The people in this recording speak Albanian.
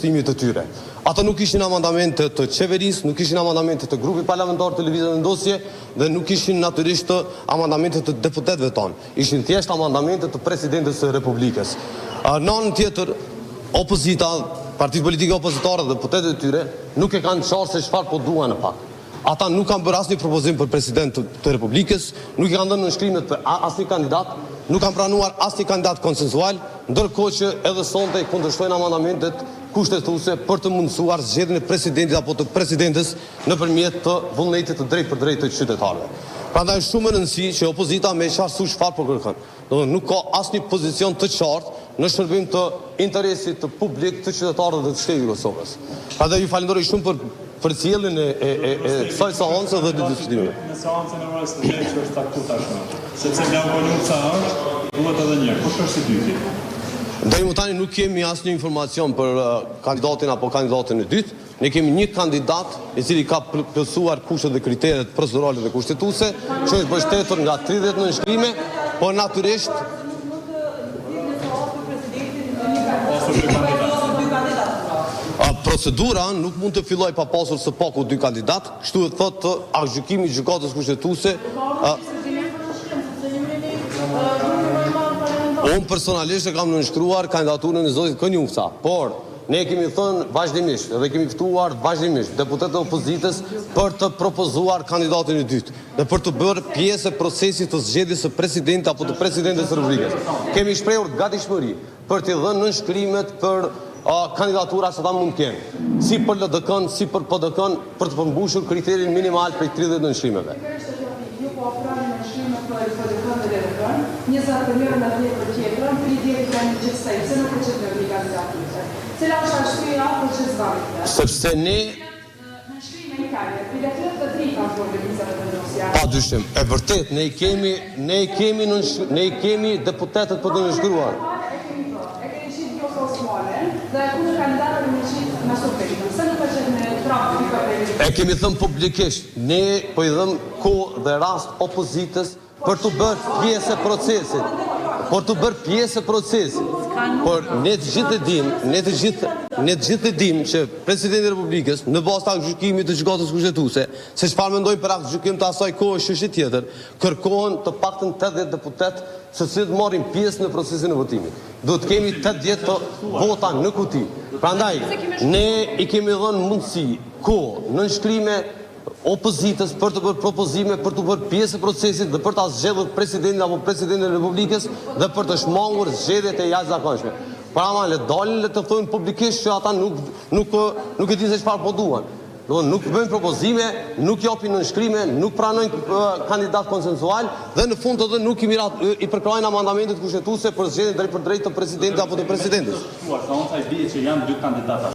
kundërshtimit të tyre. Ata nuk ishin amandamente të qeverisë, nuk ishin amandamente të grupit parlamentar të lëvizjes vendosje dhe nuk ishin natyrisht amandamente të deputetëve tonë. Ishin thjesht amandamente të presidentes së Republikës. Në anën tjetër, opozita, partitë politike opozitare dhe deputetët e tyre nuk e kanë qartë se çfarë po duan në fakt. Ata nuk kanë bërë asnjë propozim për president të Republikës, nuk i kanë dhënë nënshkrimet për asnjë kandidat, nuk kanë pranuar asnjë kandidat konsensual, ndërkohë që edhe sonte kundërshtojnë amandamentet kushtetuese për të mundësuar zgjedhjen e presidentit apo të presidentes nëpërmjet të vullnetit të drejtë për drejtë të qytetarëve. Prandaj është shumë e rëndësishme që opozita me qartësuar çfarë po kërkon. Domethënë nuk ka asnjë pozicion të qartë në shërbim të interesit të publik të qytetarëve dhe të shtetit të Kosovës. Prandaj ju falenderoj shumë për sjelljen e kësaj seance dhe të diskutimeve. Në seancën e orës 10 që është taktuar tashmë, sepse nga volumca është, duhet edhe një. Kush është i dyti? Deri më tani nuk kemi asnjë informacion për kandidatin apo kandidatin e dytë. Ne kemi një kandidat i cili ka plotësuar kushtet dhe kriteret procedurale dhe kushtetuese, që është mbështetur nga 30 nënshkrime, por natyrisht procedura nuk mund të filloj pa pasur së paku dy kandidat, kështu e thotë aktgjykimi i gjykatës kushtetuese. Unë personalisht e kam nënshkruar kandidaturën e zotit Konjufca, por ne kemi thënë vazhdimisht dhe kemi ftuar vazhdimisht deputetët e opozitës për të propozuar kandidatin e dytë dhe për të bërë pjesë e procesit të zgjedhjes së presidentit apo të presidentes së Republikës. Kemi shprehur gatishmëri për të dhënë nënshkrimet për kandidatura që ta mund kenë, si për LDK-n, si për PDK-n, për të përmbushur kriterin minimal për 30 nënshkrimeve. Ju po ofroni nënshkrime për PDK-n dhe LDK-n, 20 mirë në 10 tjetrën, për i djeri ka një gjithsej, pse nuk e qëtë në kandidaturë? Cila është arsyeja për që zvarite? Sepse ne nënshkrime i kajnë, për i të drita në organizat e vendosja. Pa dyshim, e vërtet, ne kemi deputetët për të nënshkruar. E kemi thënë publikisht, ne po i dhëm kohë dhe rast opozitës për të bërë pjesë e procesit. Por ne të gjithë e dim që Presidenti i Republikës në bazë të aktgjykimit të gjykatës kushtetuese, se çfarë mendojnë për aktgjykim të asaj kohe është çështje tjetër, kërkohen të paktën 80 deputet se si të marrin pjesë në procesin e votimit. Duhet kemi 80 të vota në kuti. Prandaj, ne i kemi dhënë mundësi, kohë, nënshkrime opozitës për të bërë propozime, për të bërë pjesë e procesit dhe për të zgjedhur presidentin apo presidentin e Republikës dhe për të shmangur zgjedhjet e jashtëzakonshme. Pra ma le dalin le të thonë publikisht që ata nuk e dinë se çfarë po duan. Nuk bëjnë propozime, nuk japin nënshkrime, nuk pranojnë kandidat konsensual dhe në fund edhe nuk i përkrajnë amandamentet kushtetuese për zgjedhjen drejt për drejt të presidentit apo të presidentes. Seanca i bie që janë dy kandidata.